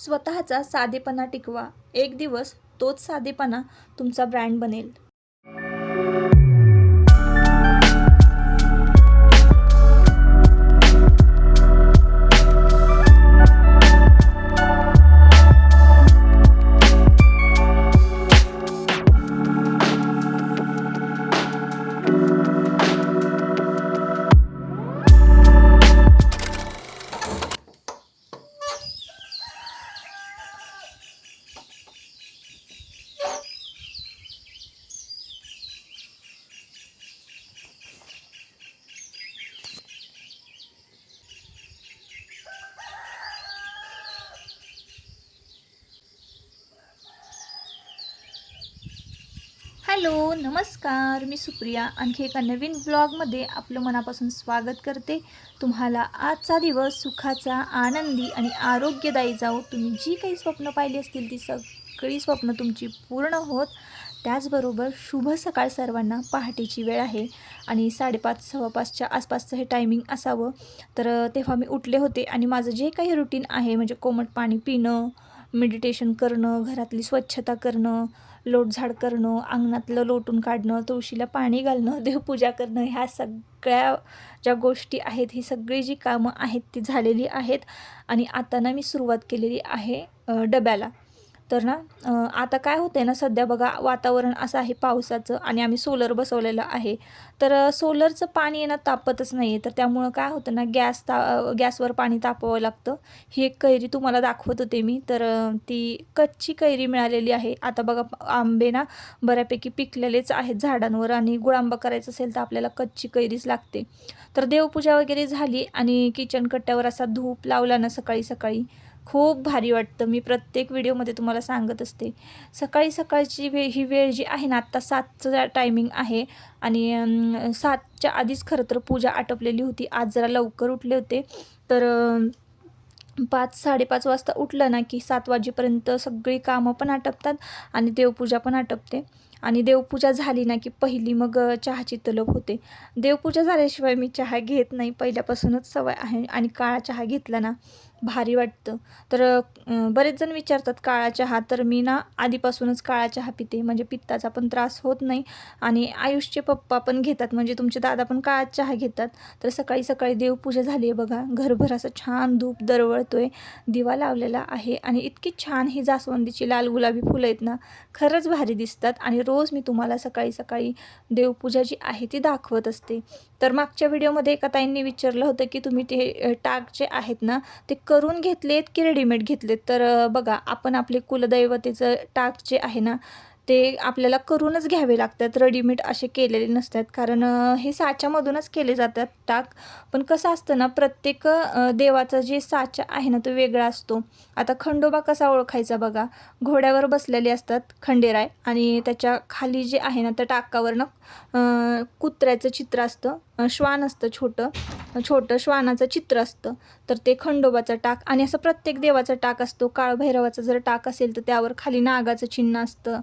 स्वतःचा साधेपणा टिकवा. एक दिवस तोच साधेपणा तुमचा ब्रँड बनेल. हॅलो, नमस्कार. मी सुप्रिया आणखी एका नवीन व्लॉगमध्ये आपलं मनापासून स्वागत करते. तुम्हाला आजचा दिवस सुखाचा, आनंदी आणि आरोग्यदायी जाओ. तुम्ही जी काही स्वप्न पाहिली असतील ती सगळी स्वप्न तुमची पूर्ण होत. त्याचबरोबर शुभ सकाळ सर्वांना. पहाटेची वेळ आहे आणि 5:30 5:15च्या आसपासचं हे टायमिंग असावं. तर तेव्हा मी उठले होते आणि माझं जे काही रुटीन आहे म्हणजे कोमट पाणी पिणं, मेडिटेशन करणं, घरातली स्वच्छता करणं, लोटझाड करणं, अंगणातलं लोटून काढणं, तुळशीला पाणी घालणं, देवपूजा करणं, ह्या सगळ्या ज्या गोष्टी आहेत, ही सगळी जी कामं आहेत ती झालेली आहेत. आणि आता ना मी सुरुवात केलेली आहे डब्याला. तर ना आता काय होतं आहे ना, सध्या बघा वातावरण असं आहे पावसाचं आणि आम्ही सोलर बसवलेलं आहे. तर सोलरचं पाणी आहे ना तापतच नाही आहे. तर त्यामुळं काय होतं ना, गॅसवर पाणी तापवावं लागतं. ही एक कैरी तुम्हाला दाखवत होते मी. तर ती कच्ची कैरी मिळालेली आहे. आता बघा आंबे ना बऱ्यापैकी पिकलेलेच आहेत झाडांवर आणि गुळांबा करायचा असेल तर आपल्याला कच्ची कैरीच लागते. तर देवपूजा वगैरे झाली आणि किचन कट्ट्यावर असा धूप लावला ना सकाळी सकाळी, खूप भारी वाटतं. मी प्रत्येक व्हिडिओमध्ये तुम्हाला सांगत असते. सकाळी सकाळची ही वेळ जी आहे ना, आत्ता 7चं टायमिंग आहे आणि 7च्या आधीच खरं तर पूजा आटपलेली होती. आज जरा लवकर उठले होते. तर 5-5:30 वाजता उठलं ना की 7 वाजेपर्यंत सगळी कामं पण आटपतात आणि देवपूजा पण आटपते. आणि देवपूजा झाली ना की पहिली मग चहाची तलब होते. देवपूजा झाल्याशिवाय मी चहा घेत नाही. पहिल्यापासूनच सवय आहे आणि काळा चहा घेतला ना भारी वाटतं. तर बरेच जण विचारतात काळा चहा, तर मी ना आधीपासूनच काळा चहा पिते म्हणजे पित्ताचा पण त्रास होत नाही. आणि आयुषचे पप्पा पण घेतात म्हणजे तुमचे दादा पण काळा चहा घेतात. तर सकाळी सकाळी देवपूजा झाली आहे बघा. घरभर असं छान धूप दरवळतोय, दिवा लावलेला आहे आणि इतकी छान ही जास्वंदीची लाल गुलाबी फुलं आहेत ना, खरंच भारी दिसतात. आणि रोज मी तुम्हाला सकाळी सकाळी देवपूजा जी आहे ती दाखवत असते. तर मागच्या व्हिडिओमध्ये एका ताईंनी विचारलं होतं की तुम्ही ते टाक जे आहेत ना ते करून घेतलेत की रेडीमेड घेतलेत. तर बघा आपण आपले कुलदैवतेचं टाक जे आहे ना ते आपल्याला करूनच घ्यावे लागतात. रेडीमेड असे केलेले नसतात कारण हे साच्यामधूनच केले जातात टाक. पण कसं असतं ना, प्रत्येक देवाचा जे साचा आहे ना तो वेगळा असतो. आता खंडोबा कसा ओळखायचा बघा, घोड्यावर बसलेले असतात खंडेराय आणि त्याच्या खाली जे आहे ना त्या टाकावर कुत्र्याचं चित्र असतं, श्वान असतं, छोटं श्वानाचं चित्र असतं. तर ते खंडोबाचा टाक आणि असं प्रत्येक देवाचा टाक असतो. काळभैरवाचा जर टाक असेल तर त्यावर खाली नागाचं चिन्ह असतं.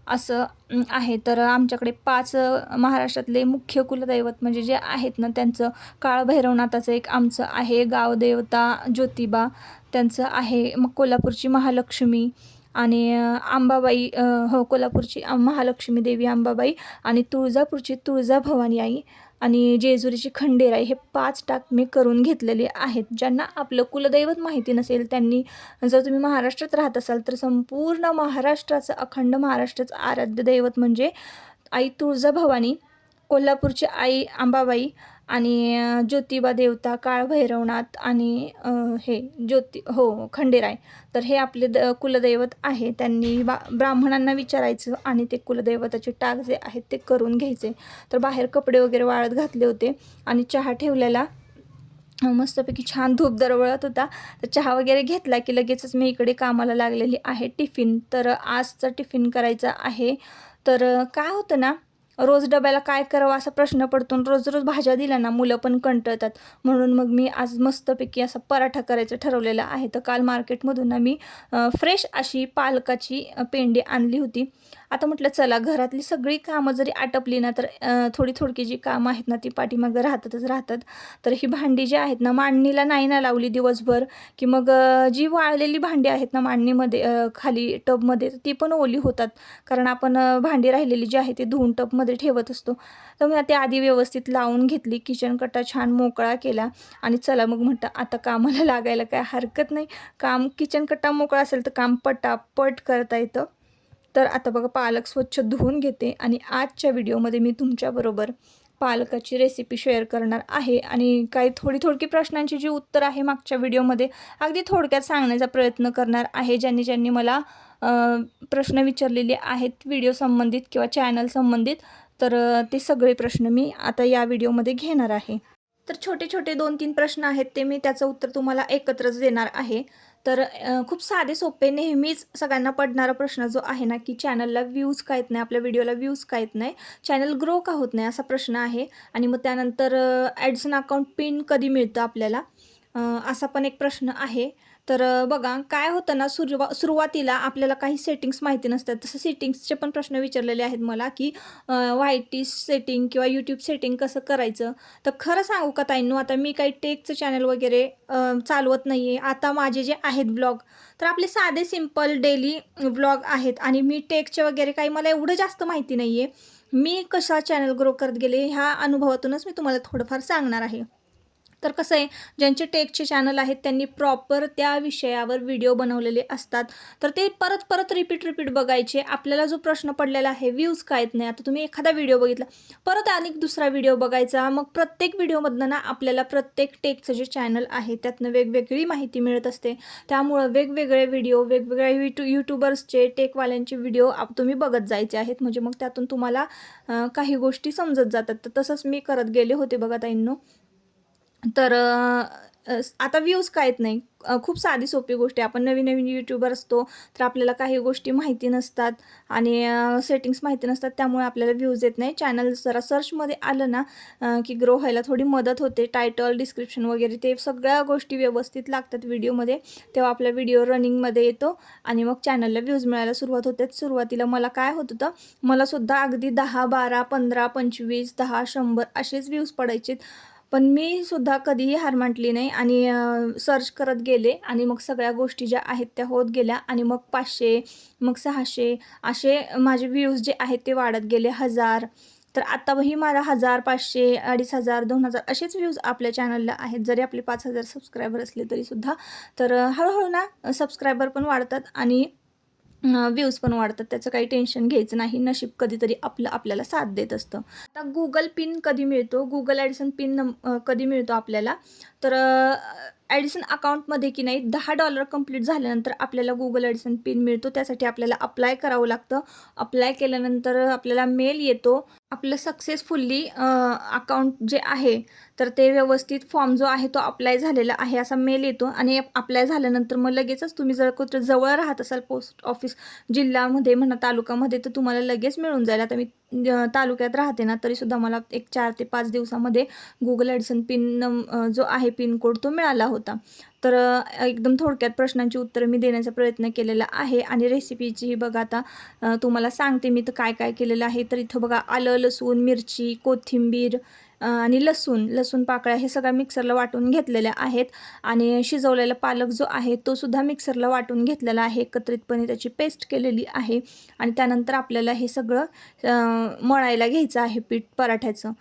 असं आहे. तर आमच्याकडे 5 महाराष्ट्रातले मुख्य कुलदैवत म्हणजे जे आहेत ना त्यांचं काळभैरवनाथाचं एक आमचं आहे, गावदेवता ज्योतिबा त्यांचं आहे, मग कोल्हापूरची महालक्ष्मी आणि अंबाबाई, हो कोल्हापूरची महालक्ष्मी देवी अंबाबाई आणि तुळजापूरची तुळजाभवानी आई आणि जेजुरीची खंडेराई, हे 5 टाक मी करून घेतलेले आहेत. ज्यांना आपलं कुलदैवत माहिती नसेल त्यांनी, जर तुम्ही महाराष्ट्रात राहत असाल तर संपूर्ण महाराष्ट्राचं, अखंड महाराष्ट्राचं आराध्य दैवत म्हणजे आई तुळजाभवानी, कोल्हापूरची आई अंबाबाई आणि ज्योतिबा देवता, काळभैरवनाथ आणि हे खंडेराय. तर हे आपले कुलदैवत आहे. त्यांनी ब्राह्मणांना विचारायचं आणि ते कुलदैवताचे टाक जे आहेत ते करून घ्यायचे. तर बाहेर कपडे वगैरे वाळत घातले होते आणि चहा ठेवलेला. मस्तपैकी छान धूप दरवळत होता. तर चहा वगैरे घेतला की लगेचच मी इकडे कामाला लागलेली आहे. टिफिन, तर आजचा टिफिन करायचा आहे. तर काय होतं ना, रोज डब्याला काय करावं असा प्रश्न पडतो. रोज रोज भाज्या दिल्या ना मुलं पण कंटाळतात. म्हणून मग मी आज मस्तपैकी असा पराठा करायचं ठरवलेला आहे. तर काल मार्केटमधून ना मी फ्रेश अशी पालकाची पेंडी आणली होती. आता म्हटलं चला घरातली सगळी कामं जरी आटपली ना तर थोडी थोडकी जी कामं आहेत ना ती पाठीमागं राहतात. तर ही भांडी जी आहेत ना मांडणीला नाही ना लावली दिवसभर की मग जी वाळलेली भांडी आहेत ना मांडणीमध्ये खाली टबमध्ये ती पण ओली होतात. कारण आपण भांडी राहिलेली जी आहे ती धुवून टबमध्ये ठेवत असतो. तर मी ते आधी व्यवस्थित लावून घेतली. किचन कट्टा छान मोकळा केला आणि चला मग म्हटलं आता कामाला लागायला काय हरकत नाही. किचन कट्टा मोकळा असेल तर काम पटापट करता येतं. तर आता बघा पालक स्वच्छ धुवून घेते आणि आजच्या व्हिडिओमध्ये मी तुमच्याबरोबर पालकाची रेसिपी शेअर करणार आहे आणि काही थोडी प्रश्नांची जी उत्तर आहे मागच्या व्हिडिओमध्ये अगदी थोडक्यात सांगण्याचा प्रयत्न करणार आहे. ज्यांनी मला प्रश्न विचारलेले आहेत व्हिडिओ संबंधित किंवा चॅनल संबंधित, तर ते सगळे प्रश्न मी आता या व्हिडिओमध्ये घेणार आहे. तर छोटे 2-3 प्रश्न आहेत ते मी त्याचं उत्तर तुम्हाला एकत्रच देणार आहे. तर खूप साधे सोपे नेहमीच सगळ्यांना पडणारा प्रश्न जो आहे ना की चॅनलला व्ह्यूज का येत नाही, आपल्या व्हिडिओला व्ह्यूज का येत नाही, चॅनल ग्रो का होत नाही असा प्रश्न आहे. आणि मग त्यानंतर ॲड्सन अकाउंट पिन कधी मिळतं आपल्याला असा पण एक प्रश्न आहे. तर बघा काय होतं ना सुरुवातीला आपल्याला काही सेटिंग्स माहिती नसतात. तसं सेटिंग्सचे पण प्रश्न विचारलेले आहेत मला की YT सेटिंग किंवा यूट्यूब सेटिंग कसं करायचं. तर खरं सांगू का ताईंनो, आता मी काही टेकचं चॅनल वगैरे चालवत नाही आहे. आता माझे जे आहेत ब्लॉग तर आपले साधे सिम्पल डेली व्लॉग आहेत आणि मी टेकचे वगैरे काही मला एवढं जास्त माहिती नाही आहे. मी कसा चॅनल ग्रो करत गेले ह्या अनुभवातूनच मी तुम्हाला थोडंफार सांगणार आहे. तर कसं आहे, ज्यांचे टेकचे चॅनल आहेत त्यांनी प्रॉपर त्या विषयावर व्हिडिओ बनवलेले असतात. तर ते परत रिपीट बघायचे. आपल्याला जो प्रश्न पडलेला आहे व्ह्यूज का येत नाही, आता तुम्ही एखादा व्हिडिओ बघितला परत अनेक दुसरा व्हिडिओ बघायचा. मग प्रत्येक व्हिडिओमधनं ना आपल्याला प्रत्येक टेकचं जे चॅनल आहे त्यातनं वेगवेगळी माहिती मिळत असते. त्यामुळं वेगवेगळे व्हिडिओ वेगवेगळ्या यूट्यूबर्सचे टेकवाल्यांचे व्हिडिओ तुम्ही बघत जायचे आहेत. म्हणजे मग त्यातून तुम्हाला काही गोष्टी समजत जातात. तर तसंच मी करत गेले होते बघा ताईंनो. तर आता व्ह्यूज का येत नाही, खूप साधी सोपी गोष्ट आहे. आपण नवीन यूट्यूबर असतो तर आपल्याला काही गोष्टी माहिती नसतात आणि सेटिंग्स माहिती नसतात, त्यामुळे आपल्याला व्ह्यूज येत नाही. चॅनल जरा सर्चमध्ये आलं ना की ग्रो व्हायला थोडी मदत होते. टायटल डिस्क्रिप्शन वगैरे ते सगळ्या गोष्टी व्यवस्थित लागतात व्हिडिओमध्ये, तेव्हा आपला व्हिडिओ रनिंगमध्ये येतो आणि मग चॅनलला व्ह्यूज मिळायला सुरुवात होते. सुरुवातीला मला काय होत होतं, मलासुद्धा अगदी 10, 12, 15, 25, 10, 100 असेच व्ह्यूज पडायचे. पण मी सुद्धा कधीही हार मानली नाही आणि सर्च करत गेले आणि मग सगळ्या गोष्टी ज्या आहेत त्या होत गेल्या आणि मग 500, मग 600 असे माझे व्ह्यूज जे आहेत ते वाढत गेले. 1000, तर आताही माझा 1000, 500, 2500, 2000 असेच व्ह्यूज आपल्या चॅनलला आहेत. जरी आपले 5000 सबस्क्रायबर असले तरीसुद्धा. तर हळूहळू ना सबस्क्रायबर पण वाढतात आणि व्ह्यूज पण वाढतात. त्याचं काही टेन्शन घ्यायचं नाही. नशीब कधीतरी आपल्याला साथ देत असतं. आता गुगल पिन कधी मिळतो, गुगल ॲडिसन पिन कधी मिळतो आपल्याला, तर ॲडिसन अकाउंटमध्ये की नाही $10 कंप्लीट झाल्यानंतर आपल्याला गुगल ॲडिसन पिन मिळतो. त्यासाठी आपल्याला अप्लाय करावं लागतं. अप्लाय केल्यानंतर आपल्याला मेल येतो. आपलं सक्सेसफुल्ली अकाउंट जे आहे तर ते व्यवस्थित फॉर्म जो आहे तो अप्लाय झालेला आहे असा मेल येतो आणि अप्लाय झाल्यानंतर मग लगेचच तुम्ही जर कुठं जवळ राहत असाल पोस्ट ऑफिस जिल्ह्यामध्ये म्हणा तालुक्यामध्ये तर तुम्हाला लगेच मिळून जाईल. आता मी तालुक्यात राहते ना तरीसुद्धा मला एक 4 ते 5 दिवसामध्ये गुगल ॲडिसन पिन जो आहे पिन कोड तो मिळाला होता. तर एकदम थोडक्यात प्रश्नांची उत्तरं मी देण्याचा प्रयत्न केलेला आहे आणि रेसिपीची बघा आता तुम्हाला सांगते मी तर काय केलेलं आहे. तर इथं बघा आलं, लसूण, मिरची, कोथिंबीर आणि लसूण पाकळ्या हे सगळं मिक्सरला वाटून घेतलेल्या आहेत आणि शिजवलेला पालक जो आहे तो सुद्धा मिक्सरला वाटून घेतलेला आहे. एकत्रितपणे त्याची पेस्ट केलेली आहे आणि त्यानंतर आपल्याला हे सगळं मळायला घ्यायचं आहे पीठ पराठ्याचं.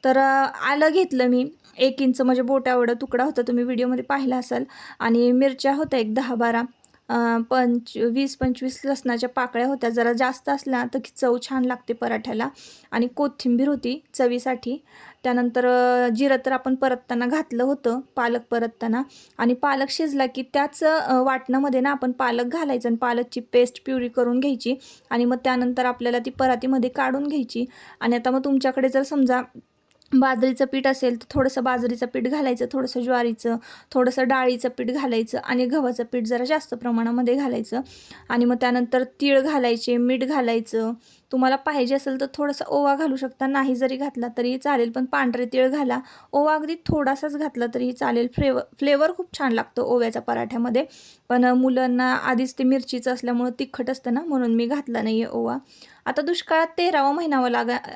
तर आलं घेतलं मी 1 इंच म्हणजे बोटाएवढा तुकडा होता, तुम्ही व्हिडिओमध्ये पाहिला असाल. आणि मिरच्या होत्या एक 10-12, 20-25 लसणाच्या पाकळ्या होत्या. जरा जास्त असल्या तर चव छान लागते पराठ्याला. आणि कोथिंबीर होती चवीसाठी. त्यानंतर जिरं तर आपण परतताना घातलं होतं पालक परतताना. आणि पालक शिजला की त्याच वाटणामध्ये ना आपण पालक घालायचं आणि पालकची पेस्ट प्युरी करून घ्यायची आणि मग त्यानंतर आपल्याला ती परातीमध्ये काढून घ्यायची. आणि आता मग तुमच्याकडे जर समजा बाजरीचं पीठ असेल तर थोडंसं बाजरीचं पीठ घालायचं, थोडंसं ज्वारीचं, थोडंसं डाळीचं पीठ घालायचं आणि गव्हाचं पीठ जरा जास्त प्रमाणामध्ये घालायचं. आणि मग त्यानंतर तीळ घालायचे, मीठ घालायचं, तुम्हाला पाहिजे असेल तर थोडासा ओवा घालू शकता, नाही जरी घातला तरी चालेल, पण पांढरे तीळ घाला. ओवा अगदी थोडासाच घातला तरीही चालेल. फ्लेवर खूप छान लागतो ओव्याच्या पराठ्यामध्ये. पण मुलांना आधीच ते मिरचीचं असल्यामुळं तिखट असतं ना, म्हणून मी घातला नाही आहे ओवा. आता दुष्काळात 13वा महिनावा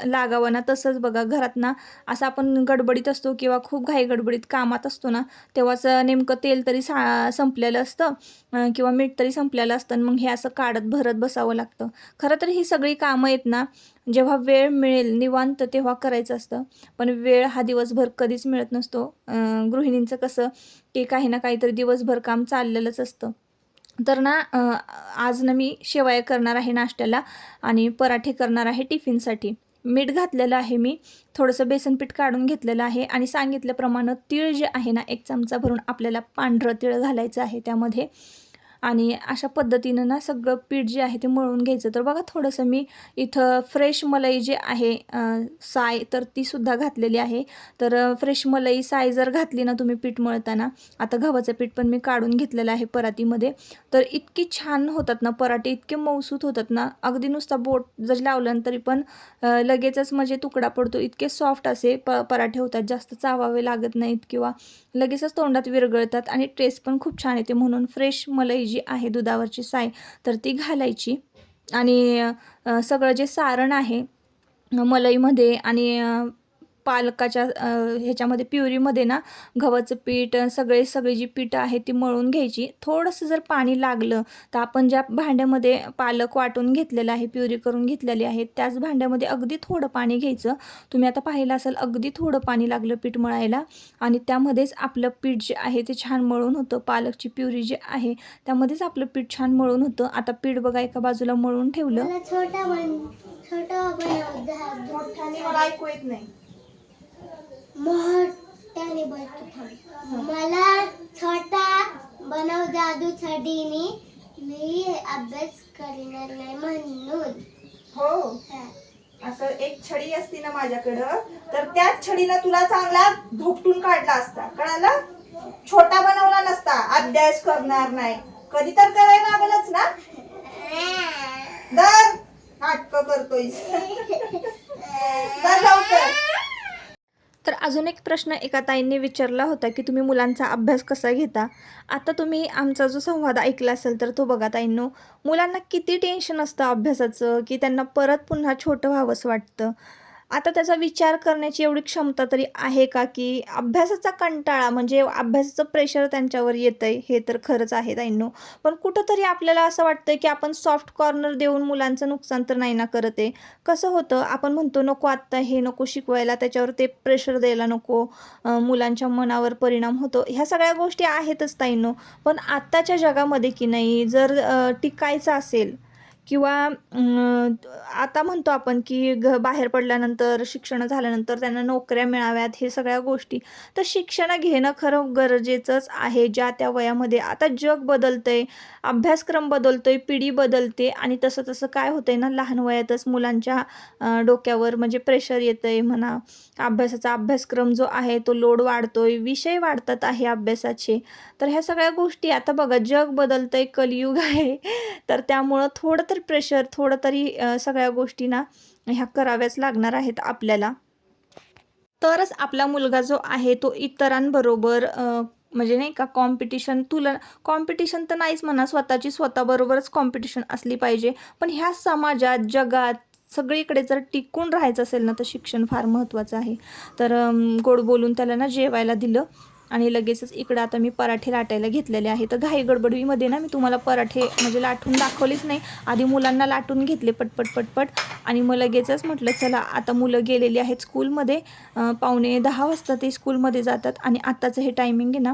लागावं ना, तसंच बघा घरात ना असं आपण गडबडीत असतो किंवा खूप घाई गडबडीत कामात असतो ना, तेव्हाच नेमकं तेल तरी संपलेलं असतं किंवा मीठ तरी संपलेलं असतं आणि मग हे असं काढत भरत बसावं लागतं. खरं तर ही सगळी कामं आहेत ना, जेव्हा वेळ मिळेल निवांत तेव्हा करायचं असतं. पण वेळ हा दिवसभर कधीच मिळत नसतो. गृहिणींचं कसं की काही ना काहीतरी दिवसभर काम चाललेलंच असतं. तर ना आज ना मी शेवया करणार आहे नाश्त्याला आणि पराठे करणार आहे टिफिनसाठी. मीठ घातलेलं आहे मी, थोडंसं बेसन पीठ काढून घेतलेलं आहे आणि सांगितल्याप्रमाणे तीळ जे आहे ना 1 चमचा भरून आपल्याला पांढरं तीळ घालायचं आहे त्यामध्ये. आणि अशा पद्धतीनं ना सगळं पीठ जे आहे ते मळून घ्यायचं. तर बघा थोडंसं मी इथं फ्रेश मलाई जे आहे साय तर तीसुद्धा घातलेली आहे. तर फ्रेश मलाई साय जर घातली ना तुम्ही पीठ मळताना, आता गव्हाचं पीठ पण मी काढून घेतलेलं आहे परातीमध्ये, तर इतकी छान होतात ना पराठे, इतके मऊसूत होतात ना, अगदी नुसता बोट जरी लावलं तरी पण लगेचच म्हणजे तुकडा पडतो. इतके सॉफ्ट असे पराठे होतात, जास्त चावावे लागत नाहीत किंवा लगेचच तोंडात विरघळतात आणि टेस्ट पण खूप छान येते. म्हणून फ्रेश मलाई जी आहे दुधावरची साय तर ती घालायची आणि सगळं जे सारण आहे मलईमध्ये आणि पालकाच्या ह्याच्यामध्ये प्युरीमध्ये ना गव्हाचं पीठ सगळी जी पीठ आहे ती मळून घ्यायची. थोडंसं जर पाणी लागलं तर आपण ज्या भांड्यामध्ये पालक वाटून घेतलेलं आहे, प्युरी करून घेतलेली आहे, त्याच भांड्यामध्ये अगदी थोडं पाणी घ्यायचं. तुम्ही आता पाहिलं असेल अगदी थोडं पाणी लागलं पीठ मळायला आणि त्यामध्येच आपलं पीठ जे आहे ते छान मळून होतं. पालकची प्युरी जी आहे त्यामध्येच आपलं पीठ छान मळून होतं. आता पीठ बघा एका बाजूला मळून ठेवलं. मला ऐकू येत नाही. मोठ्याने बोलतो थांब. मला छोटा बनव जादू छडीने, मी अभ्यास करणार नाही म्हणून. हो, असं एक छडी असती ना माझ्याकडं तर त्याच छडीनं तुला चांगला धोपटून काढला असता, कळालं? छोटा बनवला नसता. अभ्यास करणार नाही कधी तर करायला लागलच ना. दर नाटक करतोयस. दर लवकर. तर अजून एक प्रश्न एका ताईंनी विचारला होता की तुम्ही मुलांचा अभ्यास कसा घेता. आता तुम्ही आमचा जो संवाद ऐकला असेल तर तो बघा ताईंनो, मुलांना किती टेन्शन असतं अभ्यासाचं की त्यांना परत पुन्हा छोटं व्हावंसं वाटतं. आता त्याचा विचार करण्याची एवढी क्षमता तरी आहे का की अभ्यासाचा कंटाळा म्हणजे अभ्यासाचं प्रेशर त्यांच्यावर येतं आहे, हे तर खरंच आहे ताईंनो. पण कुठंतरी आपल्याला असं वाटतं की आपण सॉफ्ट कॉर्नर देऊन मुलांचं नुकसान तर नाही ना करत आहे. कसं होतं आपण म्हणतो नको आत्ता हे नको शिकवायला, त्याच्यावर ते प्रेशर द्यायला नको, मुलांच्या मनावर परिणाम होतो. ह्या सगळ्या गोष्टी आहेतच ताईंनो. पण आत्ताच्या जगामध्ये की नाही जर टिकायचं असेल किंवा आता म्हणतो आपण की बाहेर पडल्यानंतर शिक्षण झाल्यानंतर त्यांना नोकऱ्या मिळाव्यात हे सगळ्या गोष्टी, तर शिक्षण घेणं खरं गरजेचंच आहे ज्या त्या वयामध्ये. आता जग बदलतंय, अभ्यासक्रम बदलतोय, पिढी बदलते आणि तसं तसं काय होतंय ना लहान वयातच मुलांच्या डोक्यावर म्हणजे प्रेशर येतंय म्हणा. अभ्यासाचा अभ्यासक्रम जो आहे तो लोड वाढतोय, विषय वाढतात आहे अभ्यासाचे. तर ह्या सगळ्या गोष्टी आता बघा जग बदलतंय, कलियुग आहे, तर त्यामुळं थोडं तरी प्रेशर, थोडं तरी सगळ्या गोष्टी ना ह्या कराव्याच लागणार आहेत आपल्याला. तरच आपला मुलगा जो आहे तो इतरांबरोबर म्हणजे नाही का कॉम्पिटिशन तर नाहीच म्हणा, स्वतःची स्वतःबरोबरच कॉम्पिटिशन असली पाहिजे. पण ह्या समाजात, जगात सगळीकडे जर टिकून राहायचं असेल ना तर शिक्षण फार महत्त्वाचं आहे. तर गोड बोलून त्याला ना जेवायला दिलं आणि लगेचच इकडं आता मी पराठे लाटायला घेतलेले आहे. तर घाई गडबडीमध्ये ना मी तुम्हाला पराठे म्हणजे लाटून दाखवलेच नाही. आधी मुलांना लाटून घेतले पटपट आणि मग लगेचच म्हटलं चला आता मुलं गेलेली आहेत स्कूलमध्ये. 9:45 वाजता ते स्कूलमध्ये जातात आणि आत्ताचं हे टायमिंग आहे ना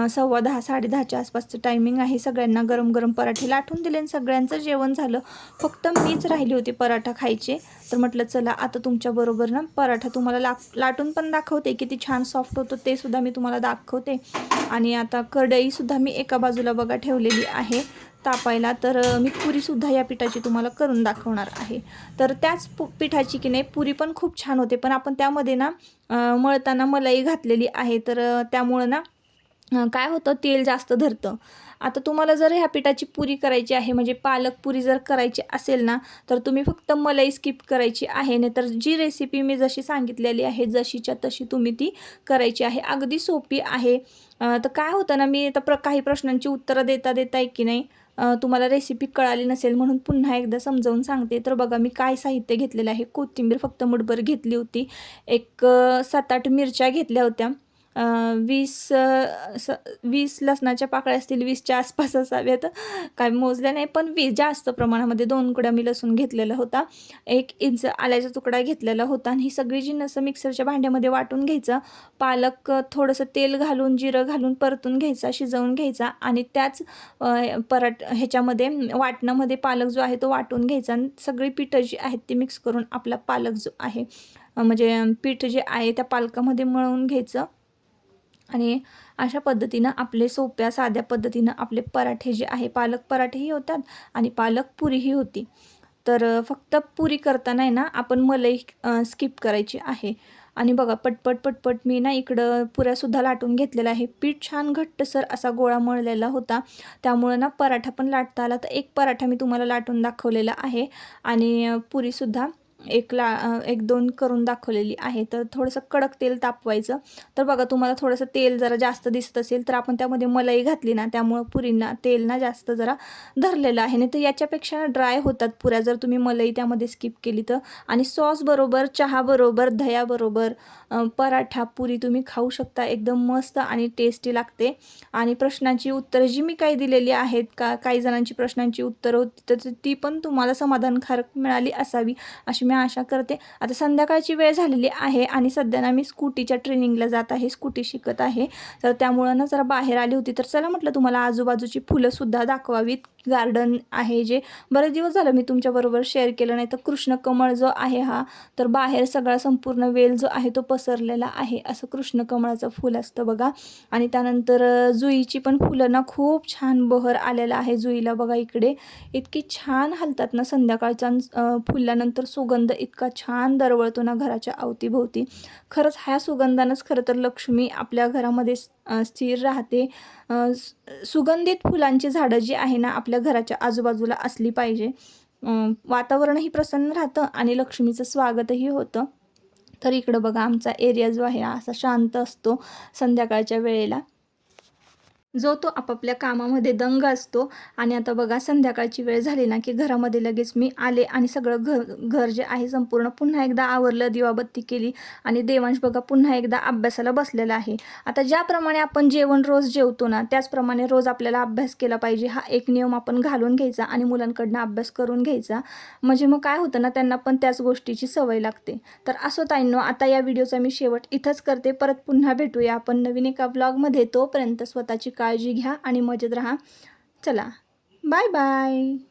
10:15 10:30च्या आसपासचं टायमिंग आहे. सगळ्यांना गरम गरम पराठे लाटून दिले आणि सगळ्यांचं जेवण झालं. फक्त मीच राहिली होती पराठा खायचे. तर म्हटलं चला आता तुमच्याबरोबर ना पराठा तुम्हाला लाटून पण दाखवते, किती छान सॉफ्ट होतं ते सुद्धा मी तुम्हाला दाखवते. आणि आता कढईसुद्धा मी एका बाजूला बघा ठेवलेली आहे तापायला. तर मी पुरीसुद्धा या पिठाची तुम्हाला करून दाखवणार आहे. तर त्याच पिठाची की नाही पुरी पण खूप छान होते, पण आपण त्यामध्ये ना मळताना मलाई घातलेली आहे. तर त्यामुळं ना काय होतं, तेल जास्त धरतं. आता तुम्हाला जर ह्या पिठाची पुरी करायची आहे, म्हणजे पालक पुरी जर करायची असेल ना, तर तुम्ही फक्त मलाई स्किप करायची आहे. नाहीतर जी रेसिपी मी जशी सांगितलेली आहे, जशीच्या तशी तुम्ही ती करायची आहे. अगदी सोपी आहे. तर काय होतं ना, मी आता काही प्रश्नांची उत्तरं देता आहे की नाही, तुम्हाला रेसिपी कळाली नसेल म्हणून पुन्हा एकदा समजावून सांगते. तर बघा, मी काय साहित्य घेतलेलं आहे. कोथिंबीर फक्त मुठभर घेतली होती. एक 7-8 मिरच्या घेतल्या होत्या. 20 लसणाच्या पाकळ्या असतील, 20च्या आसपास असाव्यात, काय मोजल्या नाही, पण 20 जास्त प्रमाणामध्ये 2 कुड्या मी लसूण घेतलेला होता. 1 इंच आल्याचा तुकडा घेतलेला होता. आणि ही सगळी जिन्नस मिक्सरच्या भांड्यामध्ये वाटून घ्यायचं. पालक थोडंसं तेल घालून, जिरं घालून परतून घ्यायचा, शिजवून घ्यायचा. आणि त्याच ह्याच्यामध्ये वाटणामध्ये पालक जो आहे तो वाटून घ्यायचा. आणि सगळी पिठं जी आहेत ती मिक्स करून आपला पालक जो आहे, म्हणजे पीठ जे आहे त्या पालकामध्ये मळून घ्यायचं. आणि अशा पद्धतीनं आपले सोप्या साध्या पद्धतीनं आपले पराठे जे आहे, पालक पराठेही होतात आणि पालक पुरीही होती. तर फक्त पुरी करताना आहे ना, आपण मलाई स्किप करायची आहे. आणि बघा, पटपट पटपट मी ना इकडं पुऱ्यासुद्धा लाटून घेतलेला आहे. पीठ छान घट्टसर असा गोळा मळलेला होता, त्यामुळं ना पराठा पण लाटता आला. तर एक पराठा मी तुम्हाला लाटून दाखवलेला आहे. आणि पुरीसुद्धा 1-2 करून दाखवलेली आहे. तर थोडंसं कडक तेल तापवायचं. तर बघा, तुम्हाला थोडंसं तेल जरा जास्त दिसत असेल तर आपण त्यामध्ये मलाई घातली ना, त्यामुळं पुरींना तेल ना जास्त जरा धरलेलं आहे. नाही तर याच्यापेक्षा ड्राय होतात पुऱ्या जर तुम्ही मलाई त्यामध्ये स्किप केली तर. आणि सॉसबरोबर, चहाबरोबर, दह्याबरोबर पराठा पुरी तुम्ही खाऊ शकता. एकदम मस्त आणि टेस्टी लागते. आणि प्रश्नांची उत्तरं जी मी काही दिलेली आहेत, काही जणांची प्रश्नांची उत्तरं होती, तर ती पण तुम्हाला समाधानकारक मिळाली असावी अशी मी आशा करते. आता संध्याकाळची वेळ झालेली आहे आणि सध्या ना मी स्कूटीच्या ट्रेनिंगला जात आहे, स्कूटी शिकत आहे. तर त्यामुळं ना जरा बाहेर आली होती. तर चला म्हटलं तुम्हाला आजूबाजूची फुलंसुद्धा दाखवावीत. गार्डन आहे जे बरेच दिवस झालं मी तुमच्याबरोबर शेअर केलं नाही. तर कृष्णकमळ जो आहे हा, तर बाहेर सगळा संपूर्ण वेल जो आहे तो पसरलेला आहे. असं कृष्णकमळाचं फूल असतं बघा. आणि त्यानंतर जुईची पण फुलं ना खूप छान बहर आलेला आहे जुईला. बघा इकडे इतकी छान हलतात ना संध्याकाळचा, फुलल्यानंतर सुगंध इतका छान दरवळतो ना घराच्या अवतीभोवती. खरंच ह्या सुगंधानंच खरं तर लक्ष्मी आपल्या घरामध्ये स्थिर राहते. सुगंधित फुलांची झाडं जी आहे ना आपल्या घराच्या आजूबाजूला असली पाहिजे. वातावरणही प्रसन्न राहतं आणि लक्ष्मीचं स्वागतही होतं. तर इकडं बघा, आमचा एरिया जो आहे असा शांत असतो संध्याकाळच्या वेळेला. जो तो आपापल्या कामामध्ये दंग असतो. आणि आता बघा, संध्याकाळची वेळ झाली ना की घरामध्ये लगेच मी आले आणि सगळं घर जे आहे संपूर्ण पुन्हा एकदा आवरलं, दिवाबत्ती केली. आणि देवांश बघा पुन्हा एकदा अभ्यासाला बसलेला आहे. आता ज्याप्रमाणे आपण जेवण रोज जेवतो ना, त्याचप्रमाणे रोज आपल्याला अभ्यास केला पाहिजे, हा एक नियम आपण घालून घ्यायचा आणि मुलांकडनं अभ्यास करून घ्यायचा. म्हणजे मग काय होतं ना, त्यांना पण त्याच गोष्टीची सवय लागते. तर असो ताईंनो, आता या व्हिडिओचा मी शेवट इथंच करते. परत पुन्हा भेटूया आपण नवीन एका व्लॉगमध्ये. तोपर्यंत स्वतःची काळजी घ्या आणि मजेत राहा. चला, बाय बाय.